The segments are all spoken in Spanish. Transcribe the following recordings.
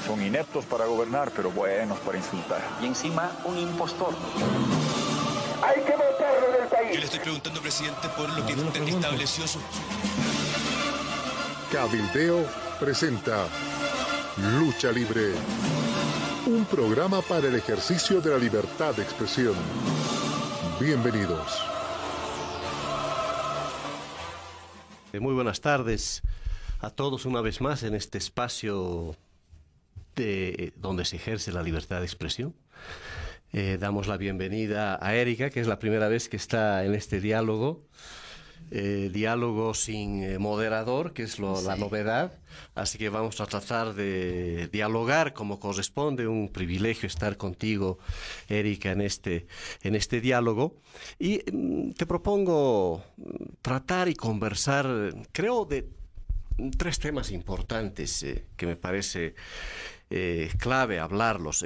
Son ineptos para gobernar, pero buenos para insultar. Y encima, un impostor. Hay que votarlo del país. Yo le estoy preguntando, presidente, por lo que usted estableció su... Cabildeo presenta Lucha Libre, un programa para el ejercicio de la libertad de expresión. Bienvenidos. Muy buenas tardes a todos una vez más en este espacio donde se ejerce la libertad de expresión. Damos la bienvenida a Erika, que es la primera vez que está en este diálogo. Diálogo sin moderador, que es la novedad. Así que vamos a tratar de dialogar como corresponde. Un privilegio estar contigo, Erika, en este diálogo. Y te propongo tratar y conversar, creo, de tres temas importantes que me parece clave hablarlos.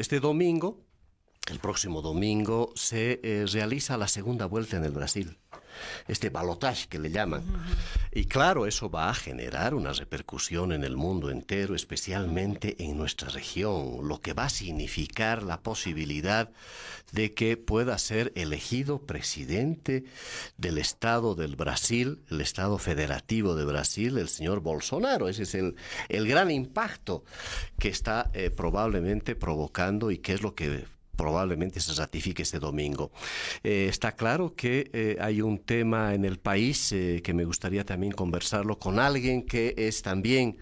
El próximo domingo, se realiza la segunda vuelta en el Brasil. Este balotaje que le llaman. Y claro, eso va a generar una repercusión en el mundo entero, especialmente en nuestra región, lo que va a significar la posibilidad de que pueda ser elegido presidente del Estado del Brasil, el Estado Federativo de Brasil, el señor Bolsonaro. Ese es el gran impacto que está probablemente provocando y que es lo que probablemente se ratifique este domingo. Está claro que hay un tema en el país que me gustaría también conversarlo con alguien que es también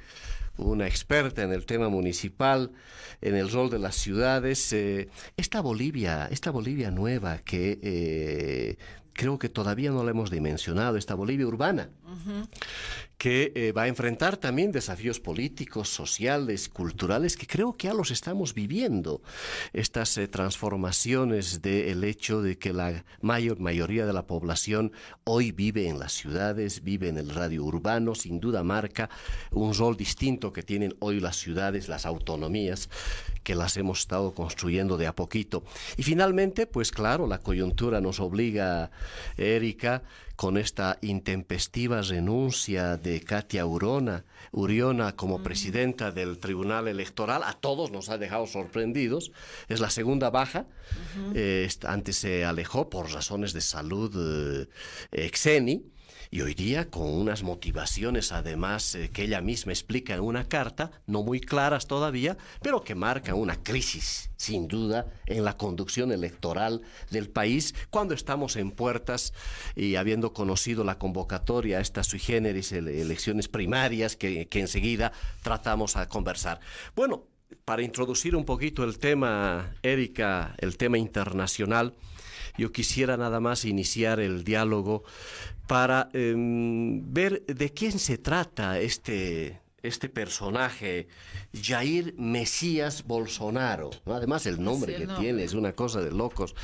una experta en el tema municipal, en el rol de las ciudades. Esta Bolivia nueva que creo que todavía no la hemos dimensionado, esta Bolivia urbana, que va a enfrentar también desafíos políticos, sociales, culturales, que creo que ya los estamos viviendo. Estas transformaciones del hecho de que la mayoría de la población hoy vive en las ciudades, vive en el radio urbano, sin duda marca un rol distinto que tienen hoy las ciudades, las autonomías, que las hemos estado construyendo de a poquito. Y finalmente, pues claro, la coyuntura nos obliga, Erika, con esta intempestiva renuncia de Katia Uriona como presidenta del Tribunal Electoral. A todos nos ha dejado sorprendidos. Es la segunda baja. Antes se alejó por razones de salud Exeni. Y hoy día, con unas motivaciones además que ella misma explica en una carta, no muy claras todavía, pero que marcan una crisis, sin duda, en la conducción electoral del país, cuando estamos en puertas y habiendo conocido la convocatoria a estas sui generis elecciones primarias que enseguida tratamos a conversar. Bueno, para introducir un poquito el tema, Erika, el tema internacional, yo quisiera nada más iniciar el diálogo para ver de quién se trata este personaje, Jair Mesías Bolsonaro, ¿no? Además el nombre que tiene es una cosa de locos.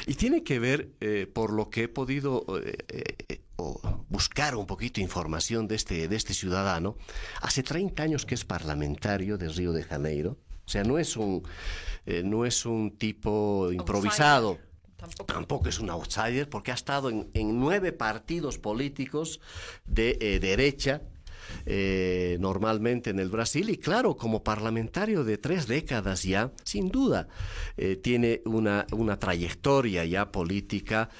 Y tiene que ver, por lo que he podido buscar un poquito información de este ciudadano, hace 30 años que es parlamentario de Río de Janeiro. O sea, no es un tipo improvisado. Tampoco es un outsider, porque ha estado en 9 partidos políticos de derecha, normalmente en el Brasil, y claro, como parlamentario de 3 décadas ya, sin duda, tiene una trayectoria ya política,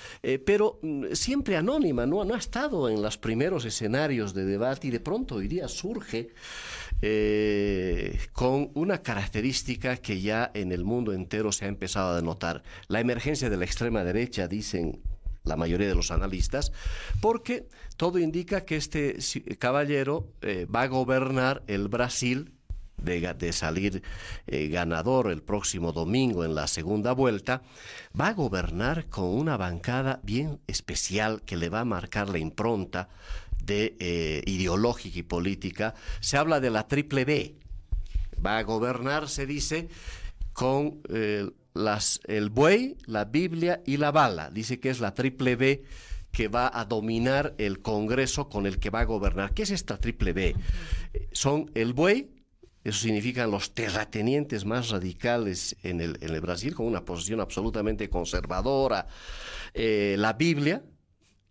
pero siempre anónima, no ha estado en los primeros escenarios de debate, y de pronto hoy día surge con una característica que ya en el mundo entero se ha empezado a denotar: la emergencia de la extrema derecha, dicen la mayoría de los analistas, porque todo indica que este caballero va a gobernar el Brasil, de salir ganador el próximo domingo en la segunda vuelta. Va a gobernar con una bancada bien especial que le va a marcar la impronta ideológica y política. Se habla de la triple B. Va a gobernar, se dice, con el buey, la Biblia y la bala. Dice que es la triple B que va a dominar el Congreso con el que va a gobernar. ¿Qué es esta triple B? Son el buey, eso significan los terratenientes más radicales en el Brasil, con una posición absolutamente conservadora. La Biblia,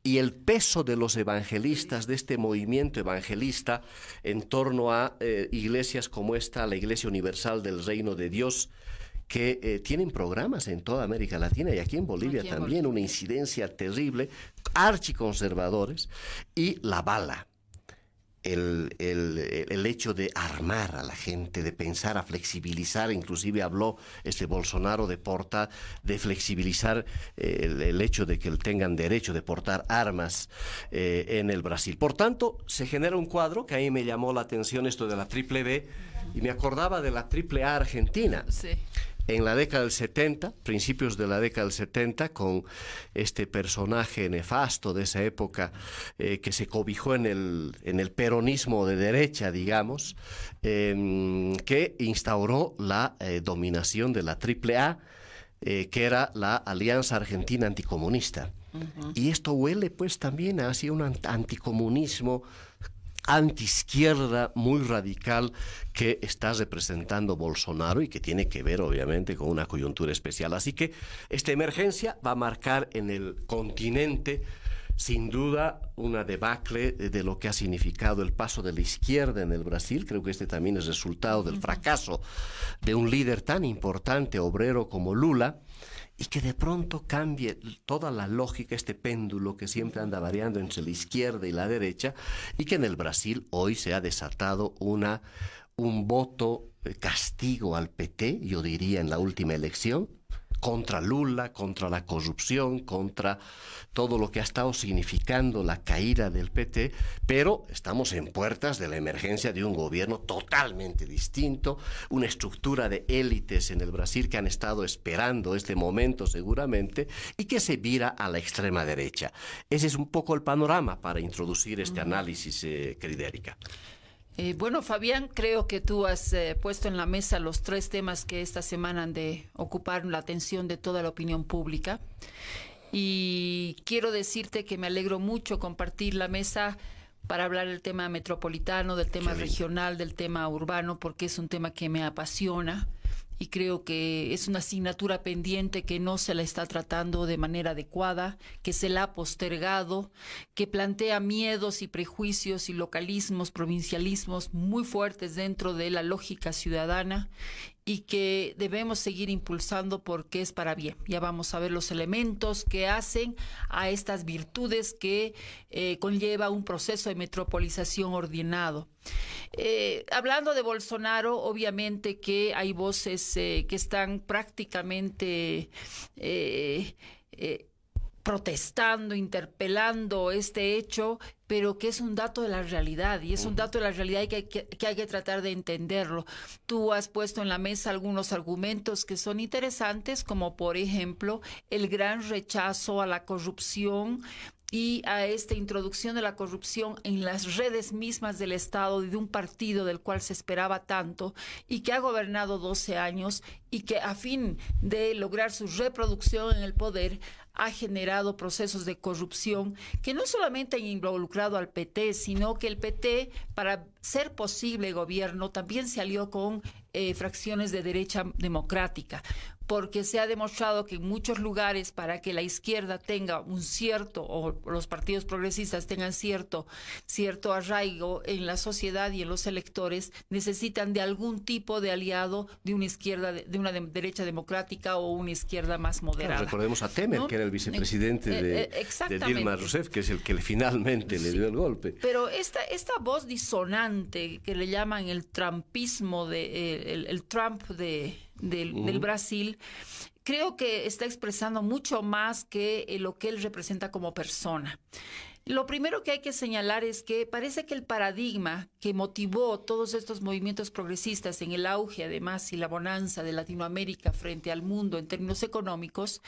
y el peso de los evangelistas, de este movimiento evangelista en torno a iglesias como esta, la Iglesia Universal del Reino de Dios, que tienen programas en toda América Latina y aquí en Bolivia también, una incidencia terrible, archiconservadores, y la bala. El hecho de armar a la gente, de pensar a flexibilizar, inclusive habló Bolsonaro de flexibilizar el hecho de que tengan derecho de portar armas en el Brasil. Por tanto, se genera un cuadro que a mí me llamó la atención, esto de la triple B, y me acordaba de la triple A argentina. Sí. En la década del 70, principios de la década del 70, con este personaje nefasto de esa época que se cobijó en el peronismo de derecha, digamos, que instauró la dominación de la AAA, que era la Alianza Argentina Anticomunista. Y esto huele pues también hacia un anticomunismo, antiizquierda muy radical que está representando Bolsonaro y que tiene que ver obviamente con una coyuntura especial. Así que esta emergencia va a marcar en el continente sin duda una debacle de lo que ha significado el paso de la izquierda en el Brasil. Creo que este también es resultado del fracaso de un líder tan importante, obrero como Lula, y que de pronto cambie toda la lógica, este péndulo que siempre anda variando entre la izquierda y la derecha, y que en el Brasil hoy se ha desatado un voto castigo al PT, yo diría, en la última elección, contra Lula, contra la corrupción, contra todo lo que ha estado significando la caída del PT, pero estamos en puertas de la emergencia de un gobierno totalmente distinto, una estructura de élites en el Brasil que han estado esperando este momento seguramente y que se vira a la extrema derecha. Ese es un poco el panorama para introducir este análisis, querida Erika. Bueno, Fabián, creo que tú has puesto en la mesa los 3 temas que esta semana han de ocupar la atención de toda la opinión pública. Y quiero decirte que me alegro mucho compartir la mesa para hablar del tema metropolitano, del tema regional, del tema urbano, porque es un tema que me apasiona. Y creo que es una asignatura pendiente que no se la está tratando de manera adecuada, que se la ha postergado, que plantea miedos y prejuicios y localismos, provincialismos muy fuertes dentro de la lógica ciudadana y que debemos seguir impulsando porque es para bien. Ya vamos a ver los elementos que hacen a estas virtudes que conlleva un proceso de metropolización ordenado. Hablando de Bolsonaro, obviamente que hay voces que están prácticamente protestando, interpelando este hecho, pero que es un dato de la realidad, y es un dato de la realidad y que hay que tratar de entenderlo. Tú has puesto en la mesa algunos argumentos que son interesantes, como por ejemplo el gran rechazo a la corrupción y a esta introducción de la corrupción en las redes mismas del Estado y de un partido del cual se esperaba tanto y que ha gobernado 12 años y que a fin de lograr su reproducción en el poder ha generado procesos de corrupción que no solamente han involucrado al PT, sino que el PT, para ser posible gobierno, también se alió con fracciones de derecha democrática, porque se ha demostrado que en muchos lugares, para que la izquierda tenga un cierto, o los partidos progresistas tengan cierto arraigo en la sociedad y en los electores, necesitan de algún tipo de aliado de una izquierda, de una derecha democrática o una izquierda más moderada. Claro, recordemos a Temer, ¿no? Que era el vicepresidente de Dilma Rousseff, que es el que finalmente le dio el golpe. Pero esta voz disonante que le llaman el trumpismo, el Trump del Brasil, creo que está expresando mucho más que lo que él representa como persona. Lo primero que hay que señalar es que parece que el paradigma que motivó todos estos movimientos progresistas en el auge, además, y la bonanza de Latinoamérica frente al mundo en términos económicos,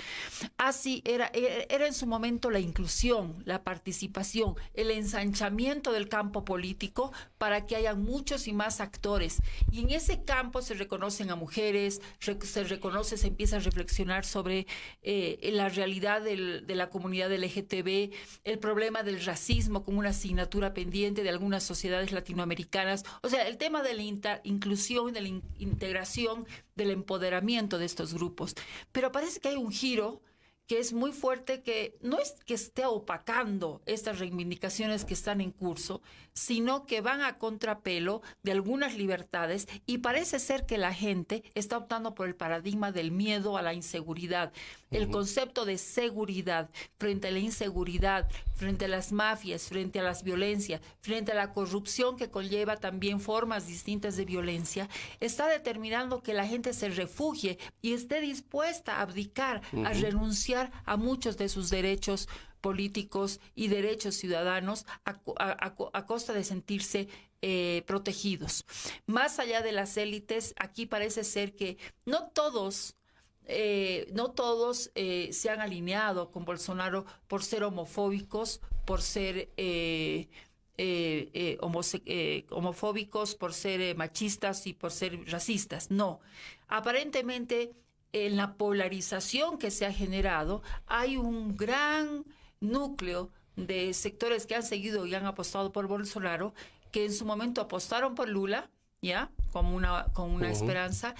así era en su momento la inclusión, la participación, el ensanchamiento del campo político para que haya muchos y más actores. Y en ese campo se reconocen a mujeres, se empieza a reflexionar sobre la realidad de la comunidad LGTB, el problema del racismo como una asignatura pendiente de algunas sociedades latinoamericanas. O sea, el tema de la inclusión, de la integración, del empoderamiento de estos grupos. Pero parece que hay un giro que es muy fuerte, que no es que esté opacando estas reivindicaciones que están en curso, sino que van a contrapelo de algunas libertades, y parece ser que la gente está optando por el paradigma del miedo a la inseguridad. El concepto de seguridad frente a la inseguridad, frente a las mafias, frente a las violencias, frente a la corrupción que conlleva también formas distintas de violencia, está determinando que la gente se refugie y esté dispuesta a abdicar, a renunciar a muchos de sus derechos políticos y derechos ciudadanos a costa de sentirse protegidos. Más allá de las élites, aquí parece ser que no todos se han alineado con Bolsonaro por ser homofóbicos, por ser homofóbicos, por ser machistas y por ser racistas. No, aparentemente en la polarización que se ha generado hay un gran núcleo de sectores que han seguido y han apostado por Bolsonaro, que en su momento apostaron por Lula, ya, con una esperanza,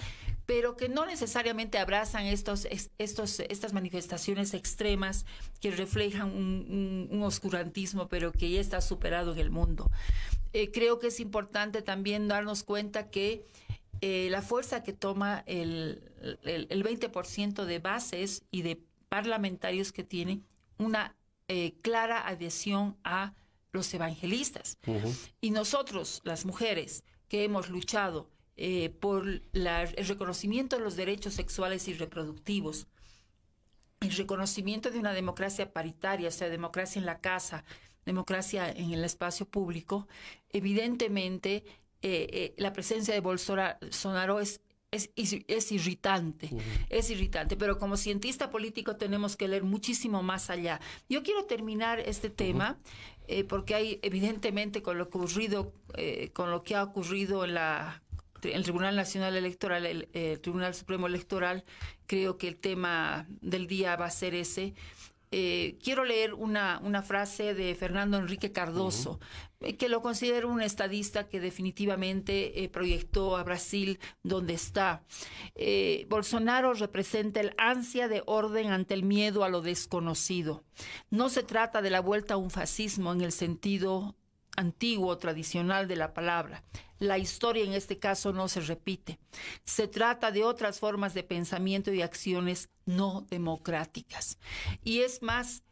pero que no necesariamente abrazan estas manifestaciones extremas que reflejan un oscurantismo, pero que ya está superado en el mundo. Creo que es importante también darnos cuenta que la fuerza que toma el 20% de bases y de parlamentarios que tiene una clara adhesión a los evangelistas. Y nosotros, las mujeres, que hemos luchado por el reconocimiento de los derechos sexuales y reproductivos, el reconocimiento de una democracia paritaria, o sea, democracia en la casa, democracia en el espacio público, evidentemente la presencia de Bolsonaro es irritante, es irritante, pero como cientista político tenemos que leer muchísimo más allá. Yo quiero terminar este tema porque hay evidentemente con lo que ha ocurrido en el Tribunal Nacional Electoral, el Tribunal Supremo Electoral, creo que el tema del día va a ser ese. Quiero leer una frase de Fernando Henrique Cardoso, que lo considero un estadista que definitivamente proyectó a Brasil donde está. Bolsonaro representa el ansia de orden ante el miedo a lo desconocido. No se trata de la vuelta a un fascismo en el sentido antiguo, tradicional de la palabra. La historia en este caso no se repite. Se trata de otras formas de pensamiento y acciones no democráticas. Y es más,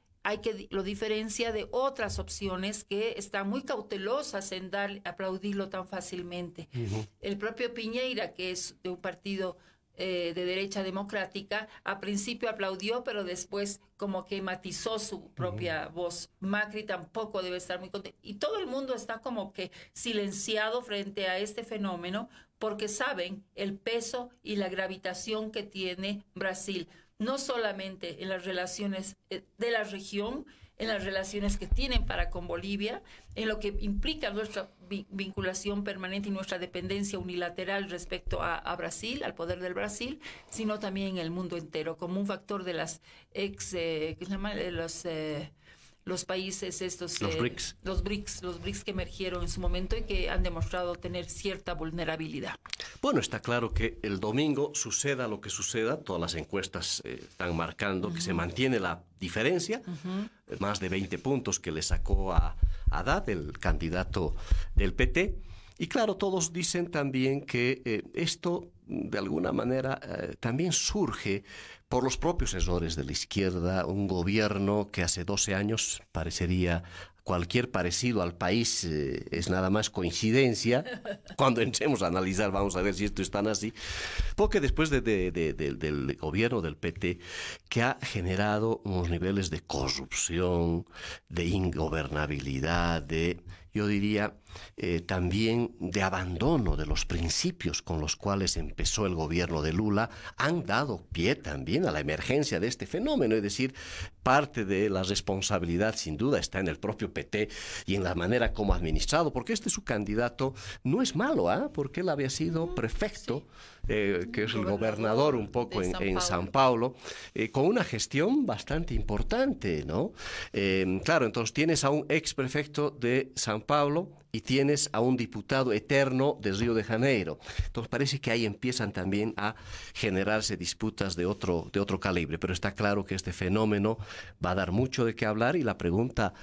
lo diferencia de otras opciones que están muy cautelosas en aplaudirlo tan fácilmente. El propio Piñera, que es de un partido de derecha democrática, a principio aplaudió, pero después como que matizó su propia voz. Macri tampoco debe estar muy contento. Y todo el mundo está como que silenciado frente a este fenómeno porque saben el peso y la gravitación que tiene Brasil, no solamente en las relaciones de la región, en las relaciones que tienen para con Bolivia, en lo que implica nuestra vinculación permanente y nuestra dependencia unilateral respecto a Brasil, al poder del Brasil, sino también en el mundo entero, como un factor de las ¿qué se llama? Los países estos... Los BRICS. Los BRICS que emergieron en su momento y que han demostrado tener cierta vulnerabilidad. Bueno, está claro que el domingo, suceda lo que suceda, todas las encuestas están marcando que se mantiene la diferencia, más de 20 puntos que le sacó a Haddad, el candidato del PT. Y claro, todos dicen también que esto, de alguna manera, también surge por los propios errores de la izquierda, un gobierno que hace 12 años parecería cualquier parecido al país es nada más coincidencia. Cuando entremos a analizar vamos a ver si esto es tan así. Porque después del gobierno del PT, que ha generado unos niveles de corrupción, de ingobernabilidad, yo diría, también de abandono de los principios con los cuales empezó el gobierno de Lula, han dado pie también a la emergencia de este fenómeno. Es decir, parte de la responsabilidad sin duda está en el propio PT y en la manera como ha administrado, porque su candidato no es malo, porque él había sido prefecto, que es el gobernador un poco en San Paulo, con una gestión bastante importante, ¿no? Claro, entonces tienes a un ex prefecto de San São Paulo y tienes a un diputado eterno de Río de Janeiro. Entonces parece que ahí empiezan también a generarse disputas de otro calibre, pero está claro que este fenómeno va a dar mucho de qué hablar y la pregunta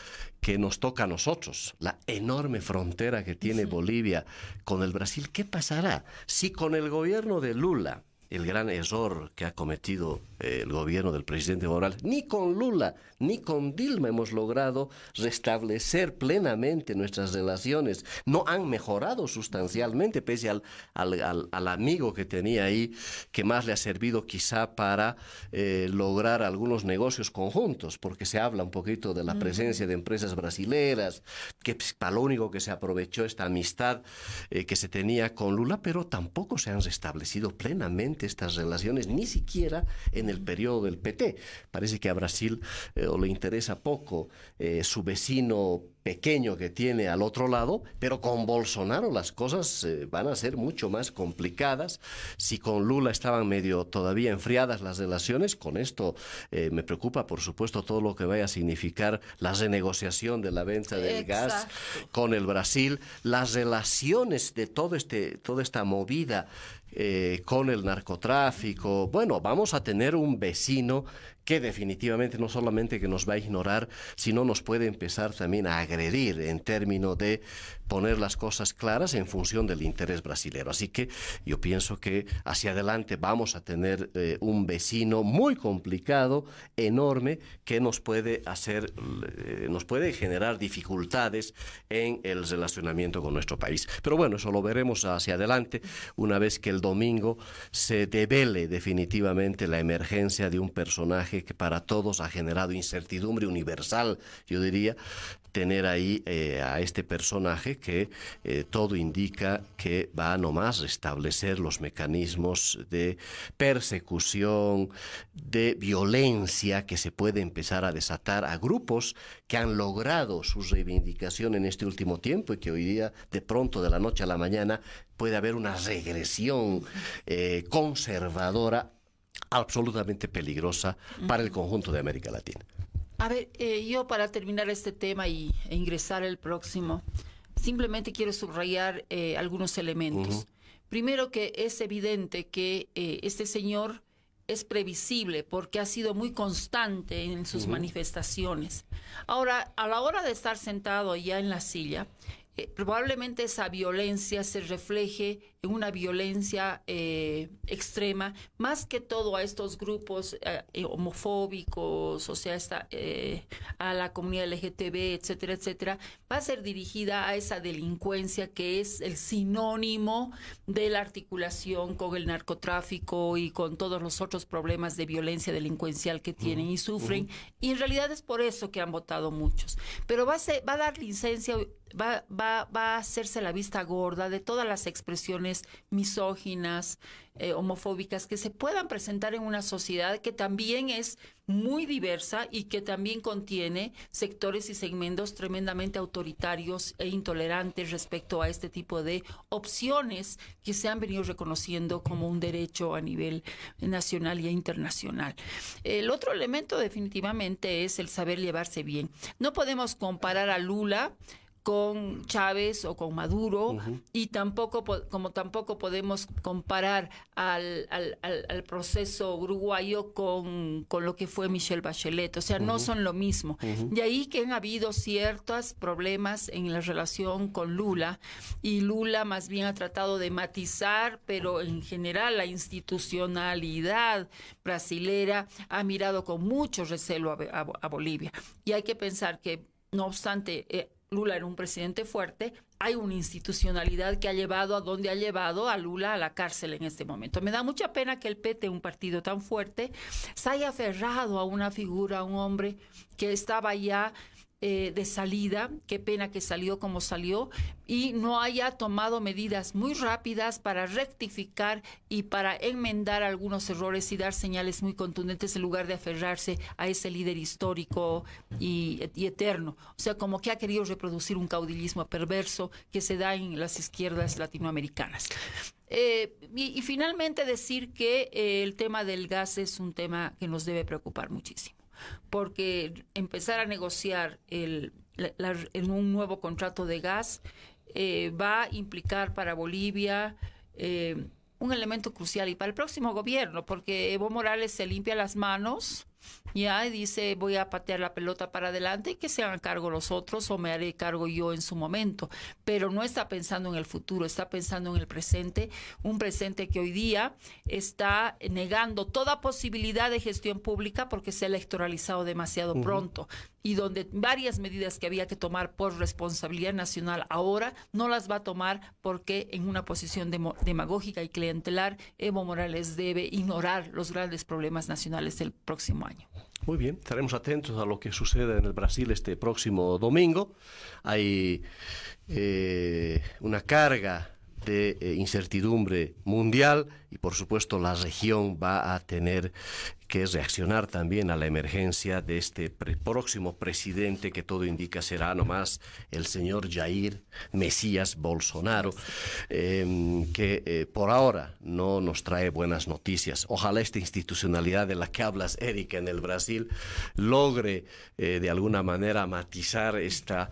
que nos toca a nosotros, la enorme frontera que tiene Bolivia con el Brasil, ¿qué pasará si con el gobierno de Lula, el gran error que ha cometido el gobierno del presidente Morales, ni con Lula ni con Dilma hemos logrado restablecer plenamente nuestras relaciones? No han mejorado sustancialmente, pese al amigo que tenía ahí, que más le ha servido quizá para lograr algunos negocios conjuntos, porque se habla un poquito de la presencia de empresas brasileras, que para lo único que se aprovechó esta amistad que se tenía con Lula, pero tampoco se han restablecido plenamente estas relaciones, ni siquiera en el periodo del PT. Parece que a Brasil le interesa poco su vecino pequeño que tiene al otro lado, pero con Bolsonaro las cosas van a ser mucho más complicadas. Si con Lula estaban medio todavía enfriadas las relaciones, con esto me preocupa, por supuesto, todo lo que vaya a significar la renegociación de la venta del gas con el Brasil, las relaciones de toda esta movida con el narcotráfico. Bueno, vamos a tener un vecino que definitivamente no solamente que nos va a ignorar, sino nos puede empezar también a agredir en términos de poner las cosas claras en función del interés brasilero. Así que yo pienso que hacia adelante vamos a tener un vecino muy complicado, enorme, que nos puede generar dificultades en el relacionamiento con nuestro país. Pero bueno, eso lo veremos hacia adelante, una vez que el domingo se devele definitivamente la emergencia de un personaje que para todos ha generado incertidumbre universal, yo diría, tener ahí a este personaje que todo indica que va a nomás restablecer los mecanismos de persecución, de violencia que se puede empezar a desatar a grupos que han logrado su reivindicación en este último tiempo y que hoy día, de pronto, de la noche a la mañana, puede haber una regresión conservadora absolutamente peligrosa para el conjunto de América Latina. A ver, yo para terminar este tema e ingresar el próximo, simplemente quiero subrayar algunos elementos. Primero, que es evidente que este señor es previsible porque ha sido muy constante en sus manifestaciones. Ahora, a la hora de estar sentado ya en la silla, probablemente esa violencia se refleje en una violencia extrema, más que todo a estos grupos homofóbicos, o sea, a la comunidad LGTB, etcétera, etcétera, va a ser dirigida a esa delincuencia que es el sinónimo de la articulación con el narcotráfico y con todos los otros problemas de violencia delincuencial que tienen y sufren, y en realidad es por eso que han votado muchos. Pero va a dar licencia, va a hacerse la vista gorda de todas las expresiones misóginas, homofóbicas que se puedan presentar en una sociedad que también es muy diversa y que también contiene sectores y segmentos tremendamente autoritarios e intolerantes respecto a este tipo de opciones que se han venido reconociendo como un derecho a nivel nacional y internacional. El otro elemento definitivamente es el saber llevarse bien. No podemos comparar a Lula con Chávez o con Maduro, y tampoco podemos comparar al proceso uruguayo con lo que fue Michelle Bachelet. O sea, no son lo mismo. De ahí que han habido ciertos problemas en la relación con Lula, y Lula más bien ha tratado de matizar, pero en general la institucionalidad brasilera ha mirado con mucho recelo a Bolivia. Y hay que pensar que, no obstante, Lula era un presidente fuerte, hay una institucionalidad que ha llevado a Lula a la cárcel en este momento. Me da mucha pena que el PT, un partido tan fuerte, se haya aferrado a una figura, a un hombre que estaba ya de salida, qué pena que salió como salió, y no haya tomado medidas muy rápidas para rectificar y para enmendar algunos errores y dar señales muy contundentes en lugar de aferrarse a ese líder histórico y eterno. O sea, como que ha querido reproducir un caudillismo perverso que se da en las izquierdas latinoamericanas. Y finalmente decir que el tema del gas es un tema que nos debe preocupar muchísimo, porque empezar a negociar el en un nuevo contrato de gas, va a implicar para Bolivia un elemento crucial y para el próximo gobierno, porque Evo Morales se limpia las manos ya y dice voy a patear la pelota para adelante y que se hagan cargo los otros o me haré cargo yo en su momento, pero no está pensando en el futuro, está pensando en el presente, un presente que hoy día está negando toda posibilidad de gestión pública porque se ha electoralizado demasiado pronto y donde varias medidas que había que tomar por responsabilidad nacional ahora no las va a tomar porque en una posición demagógica y clientelar Evo Morales debe ignorar los grandes problemas nacionales del próximo año. Muy bien, estaremos atentos a lo que suceda en el Brasil este próximo domingo. Hay una carga de incertidumbre mundial y por supuesto la región va a tener que reaccionar también a la emergencia de este próximo presidente que todo indica será nomás el señor Jair Mesías Bolsonaro, que por ahora no nos trae buenas noticias. Ojalá esta institucionalidad de la que hablas, Erika, en el Brasil logre de alguna manera matizar esta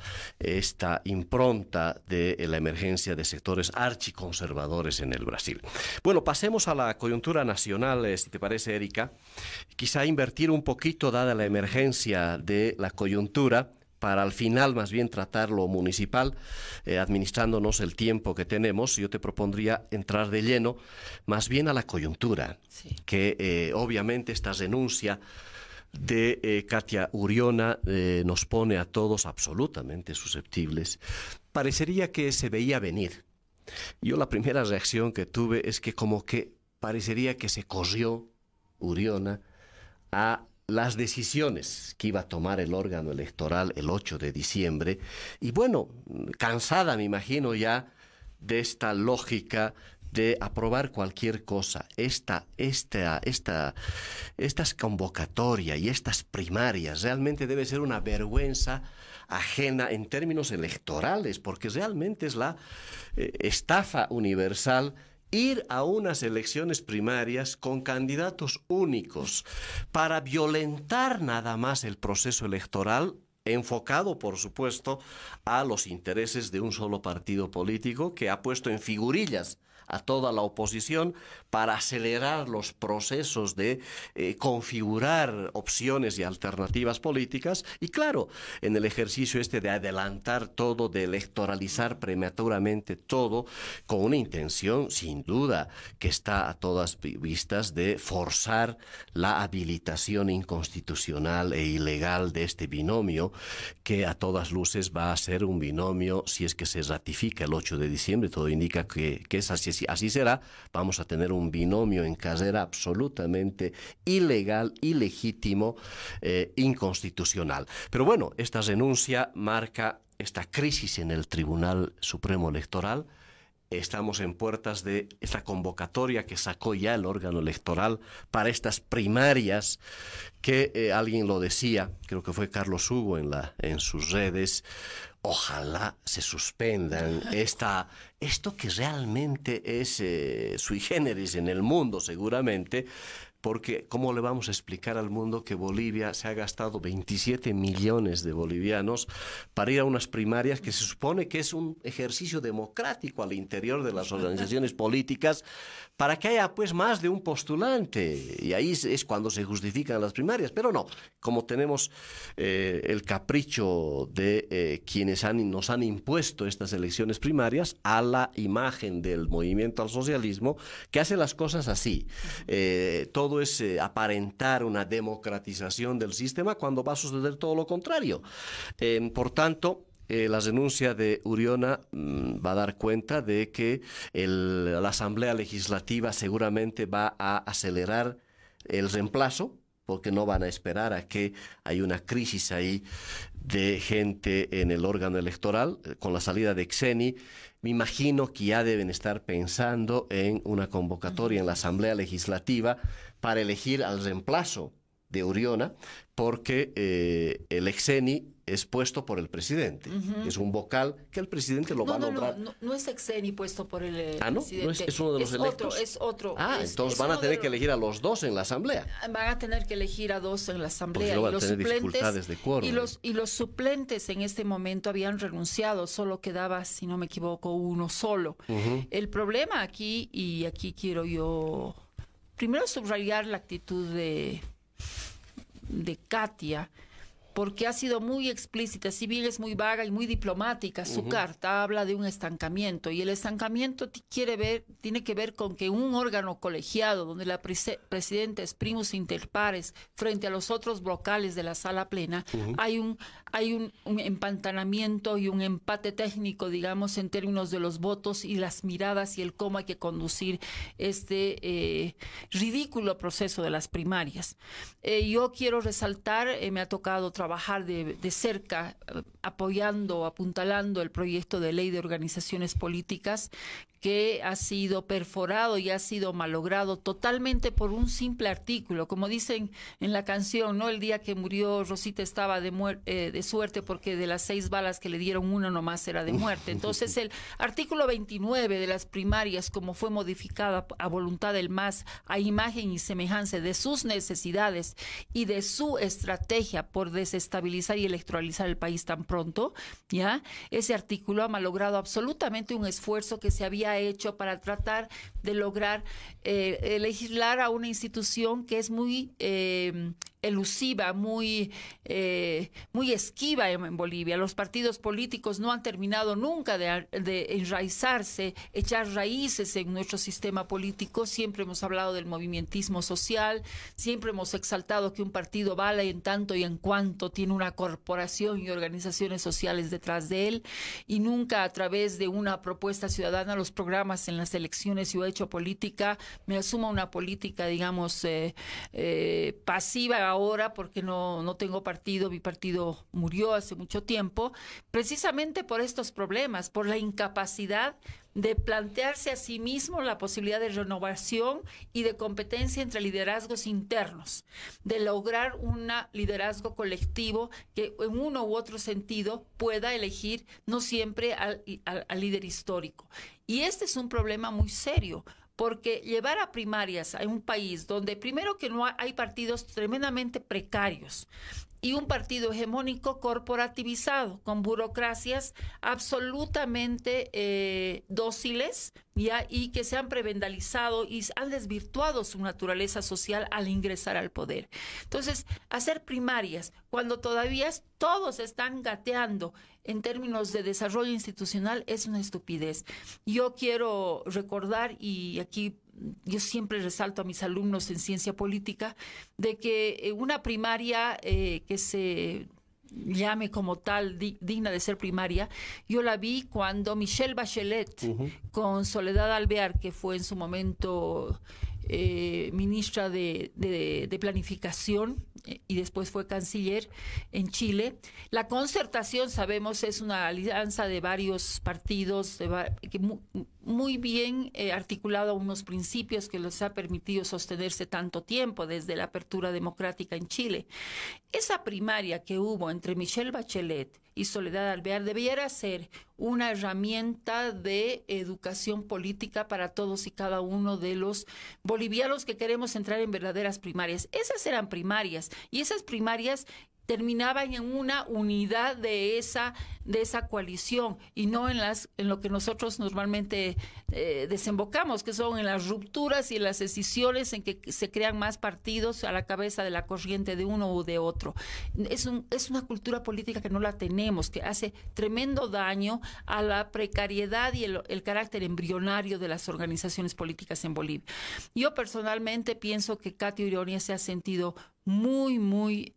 impronta de la emergencia de sectores archiconservadores en el Brasil. Bueno, pasemos a la coyuntura nacional, si te parece, Erika. Quizá invertir un poquito, dada la emergencia de la coyuntura, para al final más bien tratar lo municipal, administrándonos el tiempo que tenemos. Yo te propondría entrar de lleno más bien a la coyuntura, sí, que obviamente esta renuncia de Katia Uriona nos pone a todos absolutamente susceptibles. Parecería que se veía venir. Yo la primera reacción que tuve es que como que parecería que se corrió Uriona a las decisiones que iba a tomar el órgano electoral el 8 de diciembre. Y bueno, cansada me imagino ya de esta lógica de aprobar cualquier cosa. Estas convocatorias y estas primarias realmente debe ser una vergüenza ajena en términos electorales, porque realmente es la estafa universal ir a unas elecciones primarias con candidatos únicos para violentar nada más el proceso electoral, enfocado, por supuesto, a los intereses de un solo partido político que ha puesto en figurillas a toda la oposición para acelerar los procesos de configurar opciones y alternativas políticas. Y claro, en el ejercicio de adelantar todo, de electoralizar prematuramente todo, con una intención sin duda que está a todas vistas de forzar la habilitación inconstitucional e ilegal de este binomio, que a todas luces va a ser un binomio, si es que se ratifica el 8 de diciembre, todo indica que es así será, vamos a tener un binomio en carrera absolutamente ilegal, ilegítimo, inconstitucional. Pero bueno, esta renuncia marca esta crisis en el Tribunal Supremo Electoral. Estamos en puertas de esta convocatoria que sacó ya el órgano electoral para estas primarias que alguien lo decía, creo que fue Carlos Hugo en sus redes. Ojalá se suspendan esto que realmente es sui generis en el mundo seguramente, porque ¿cómo le vamos a explicar al mundo que Bolivia se ha gastado 27 millones de bolivianos para ir a unas primarias que se supone que es un ejercicio democrático al interior de las organizaciones políticas para que haya pues más de un postulante? Y ahí es cuando se justifican las primarias, pero no, como tenemos el capricho de quienes nos han impuesto estas elecciones primarias a la imagen del movimiento al socialismo, que hace las cosas así. Todo es aparentar una democratización del sistema cuando va a suceder todo lo contrario. Por tanto, la renuncia de Uriona va a dar cuenta de que la Asamblea Legislativa seguramente va a acelerar el reemplazo, porque no van a esperar a que haya una crisis ahí de gente en el órgano electoral. Con la salida de Xeni, me imagino que ya deben estar pensando en una convocatoria en la Asamblea Legislativa para elegir al reemplazo de Uriona, porque el exeni es puesto por el presidente. Es un vocal que el presidente lo va a nombrar. No es exeni puesto por el ¿No? presidente. ¿Es uno de los electos? Es otro. Entonces van a tener que elegir a los dos en la asamblea. Van a tener que elegir a dos en la asamblea. Porque no van a tener dificultades de quórum. Y los suplentes en este momento habían renunciado, solo quedaba, si no me equivoco, uno solo. El problema aquí, y aquí quiero yo primero subrayar la actitud de Katia, porque ha sido muy explícita, si bien es muy vaga y muy diplomática, su carta habla de un estancamiento, y el estancamiento tiene que ver con que un órgano colegiado, donde la presidenta es primus inter pares, frente a los otros vocales de la sala plena, hay un empantanamiento y un empate técnico, digamos, en términos de los votos y las miradas y el cómo hay que conducir este ridículo proceso de las primarias. Yo quiero resaltar, me ha tocado trabajar de cerca, apoyando, apuntalando el proyecto de ley de organizaciones políticas, que ha sido perforado y ha sido malogrado totalmente por un simple artículo. Como dicen en la canción, ¿no? El día que murió Rosita estaba de suerte, porque de las 6 balas que le dieron, una nomás era de muerte. Entonces el artículo 29 de las primarias, como fue modificada a voluntad del MAS, a imagen y semejanza de sus necesidades y de su estrategia por desestabilizar y electoralizar el país tan pronto, ¿ya? Ese artículo ha malogrado absolutamente un esfuerzo que se había hecho para tratar de lograr legislar a una institución que es muy elusiva, muy esquiva en Bolivia. Los partidos políticos no han terminado nunca de enraizarse, echar raíces en nuestro sistema político. Siempre hemos hablado del movimentismo social, siempre hemos exaltado que un partido vale en tanto y en cuanto tiene una corporación y organizaciones sociales detrás de él, y nunca a través de una propuesta ciudadana. Los programas en las elecciones, yo he hecho política, me asumo una política, digamos, pasiva ahora, porque no tengo partido, mi partido murió hace mucho tiempo, precisamente por estos problemas, por la incapacidad de plantearse a sí mismo la posibilidad de renovación y de competencia entre liderazgos internos, de lograr un liderazgo colectivo que en uno u otro sentido pueda elegir no siempre al líder histórico. Y este es un problema muy serio, porque llevar a primarias a un país donde primero que no hay partidos tremendamente precarios y un partido hegemónico corporativizado, con burocracias absolutamente dóciles, ¿ya? Y que se han prevendalizado y han desvirtuado su naturaleza social al ingresar al poder. Entonces, hacer primarias cuando todavía todos están gateando en términos de desarrollo institucional es una estupidez. Yo quiero recordar, y aquí yo siempre resalto a mis alumnos en ciencia política, de que una primaria que se llame como tal, digna de ser primaria, yo la vi cuando Michelle Bachelet, con Soledad Alvear, que fue en su momento ministra de Planificación, y después fue canciller en Chile. La concertación, sabemos, es una alianza de varios partidos que muy bien articulado a unos principios que les ha permitido sostenerse tanto tiempo desde la apertura democrática en Chile. Esa primaria que hubo entre Michelle Bachelet y Soledad Alvear debiera ser una herramienta de educación política para todos y cada uno de los bolivianos que queremos entrar en verdaderas primarias. Esas eran primarias, y esas primarias terminaban en una unidad de esa coalición, y no en lo que nosotros normalmente desembocamos, que son en las rupturas y en las escisiones, en que se crean más partidos a la cabeza de la corriente de uno u de otro. Es una cultura política que no la tenemos, que hace tremendo daño a la precariedad y el carácter embrionario de las organizaciones políticas en Bolivia. Yo personalmente pienso que Katia Uriona se ha sentido muy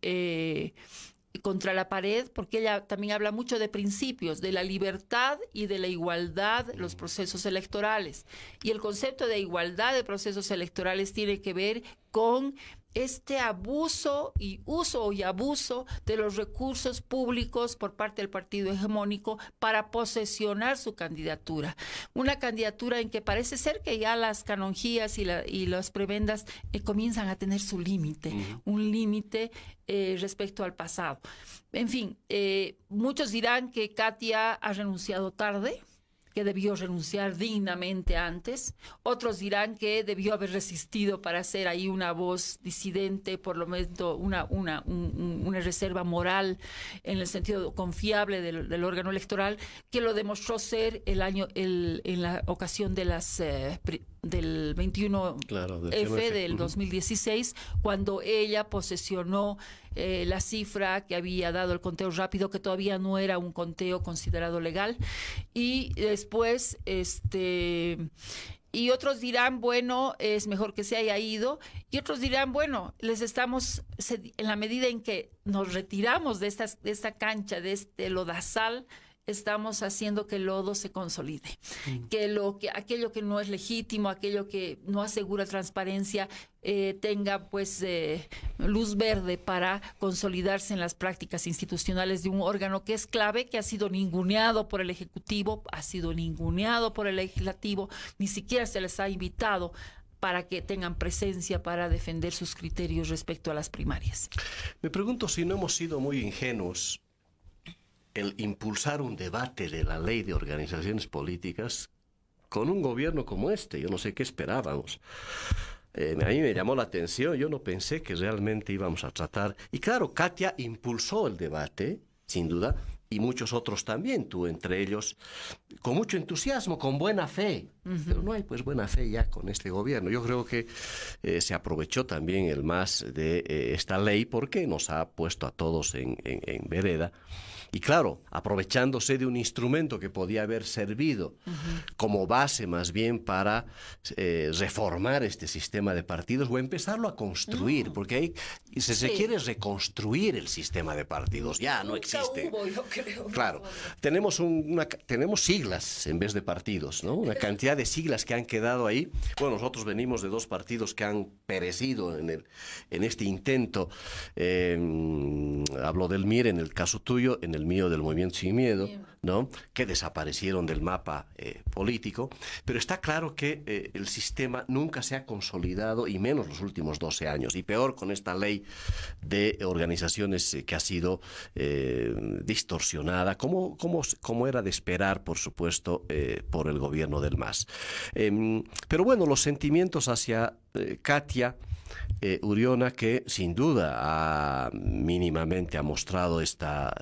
contra la pared, porque ella también habla mucho de principios, de la libertad y de la igualdad de los procesos electorales. Y el concepto de igualdad de procesos electorales tiene que ver con este abuso y uso y abuso de los recursos públicos por parte del partido hegemónico para posesionar su candidatura. Una candidatura en que parece ser que ya las canonjías y las prebendas comienzan a tener su límite, un límite respecto al pasado. En fin, muchos dirán que Katia ha renunciado tarde, que debió renunciar dignamente antes. Otros dirán que debió haber resistido para ser ahí una voz disidente, por lo menos una reserva moral en el sentido confiable del órgano electoral, que lo demostró ser en la ocasión de del 21F del 2016, cuando ella posesionó la cifra que había dado el conteo rápido, que todavía no era un conteo considerado legal, y después y otros dirán, bueno, es mejor que se haya ido, y otros dirán, bueno, en la medida en que nos retiramos de esta cancha, de este lodazal, estamos haciendo que el lodo se consolide, que aquello que no es legítimo, aquello que no asegura transparencia, tenga pues luz verde para consolidarse en las prácticas institucionales de un órgano que es clave, que ha sido ninguneado por el Ejecutivo, ha sido ninguneado por el Legislativo, ni siquiera se les ha invitado para que tengan presencia para defender sus criterios respecto a las primarias. Me pregunto si no hemos sido muy ingenuos el impulsar un debate de la ley de organizaciones políticas con un gobierno como este. Yo no sé qué esperábamos. A mí me llamó la atención, yo no pensé que realmente íbamos a tratar. Y claro, Katia impulsó el debate, sin duda, y muchos otros también, tú entre ellos, con mucho entusiasmo, con buena fe. Pero no hay pues buena fe ya con este gobierno. Yo creo que se aprovechó también el MAS de esta ley porque nos ha puesto a todos en vereda. Y claro, aprovechándose de un instrumento que podía haber servido como base más bien para reformar este sistema de partidos o empezarlo a construir, porque ahí se quiere reconstruir el sistema de partidos, ya no existe. Yo creo. Claro, tenemos siglas en vez de partidos, ¿no? Una cantidad de siglas que han quedado ahí. Bueno, nosotros venimos de dos partidos que han perecido en este intento. Hablo del MIR en el caso tuyo, en el mío del Movimiento Sin Miedo, ¿no? Que desaparecieron del mapa político, pero está claro que el sistema nunca se ha consolidado, y menos los últimos 12 años, y peor con esta ley de organizaciones que ha sido distorsionada, como era de esperar, por supuesto, por el gobierno del MAS. Pero bueno, los sentimientos hacia Katia Uriona, que sin duda mínimamente ha mostrado esta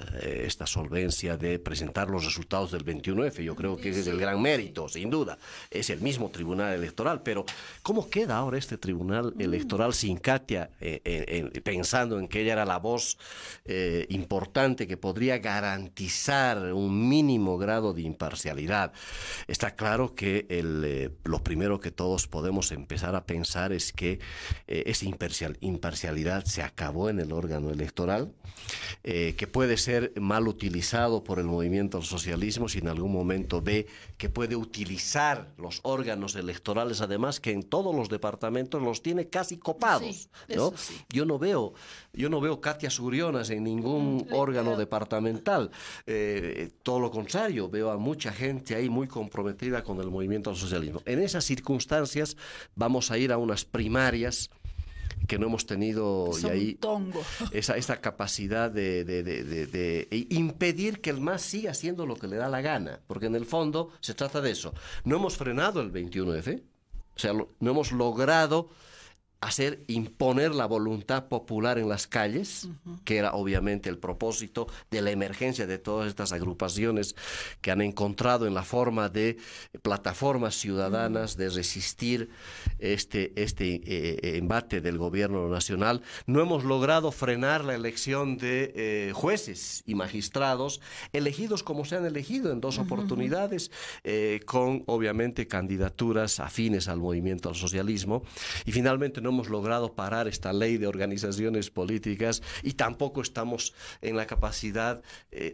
solvencia de presentar los resultados del 21F. Yo creo que es el gran mérito, sin duda. Es el mismo Tribunal Electoral, pero ¿cómo queda ahora este Tribunal Electoral sin Katia, pensando en que ella era la voz importante que podría garantizar un mínimo grado de imparcialidad? Está claro que lo primero que todos podemos empezar a pensar es que esa imparcialidad se acabó en el órgano electoral, que puede ser mal utilizado por el movimiento al socialismo si en algún momento ve que puede utilizar los órganos electorales, además que en todos los departamentos los tiene casi copados, ¿no? Sí. Yo no veo Katias Urionas en ningún órgano departamental, todo lo contrario, veo a mucha gente ahí muy comprometida con el movimiento al socialismo. En esas circunstancias vamos a ir a unas primarias que no hemos tenido, y ahí esa capacidad de impedir que el MAS siga haciendo lo que le da la gana, porque en el fondo se trata de eso. No hemos frenado el 21F, o sea, no hemos logrado imponer la voluntad popular en las calles, que era obviamente el propósito de la emergencia de todas estas agrupaciones que han encontrado en la forma de plataformas ciudadanas de resistir este embate del gobierno nacional. No hemos logrado frenar la elección de jueces y magistrados elegidos como se han elegido en dos oportunidades, con obviamente candidaturas afines al movimiento al socialismo, y finalmente no hemos logrado parar esta ley de organizaciones políticas, y tampoco estamos en la capacidad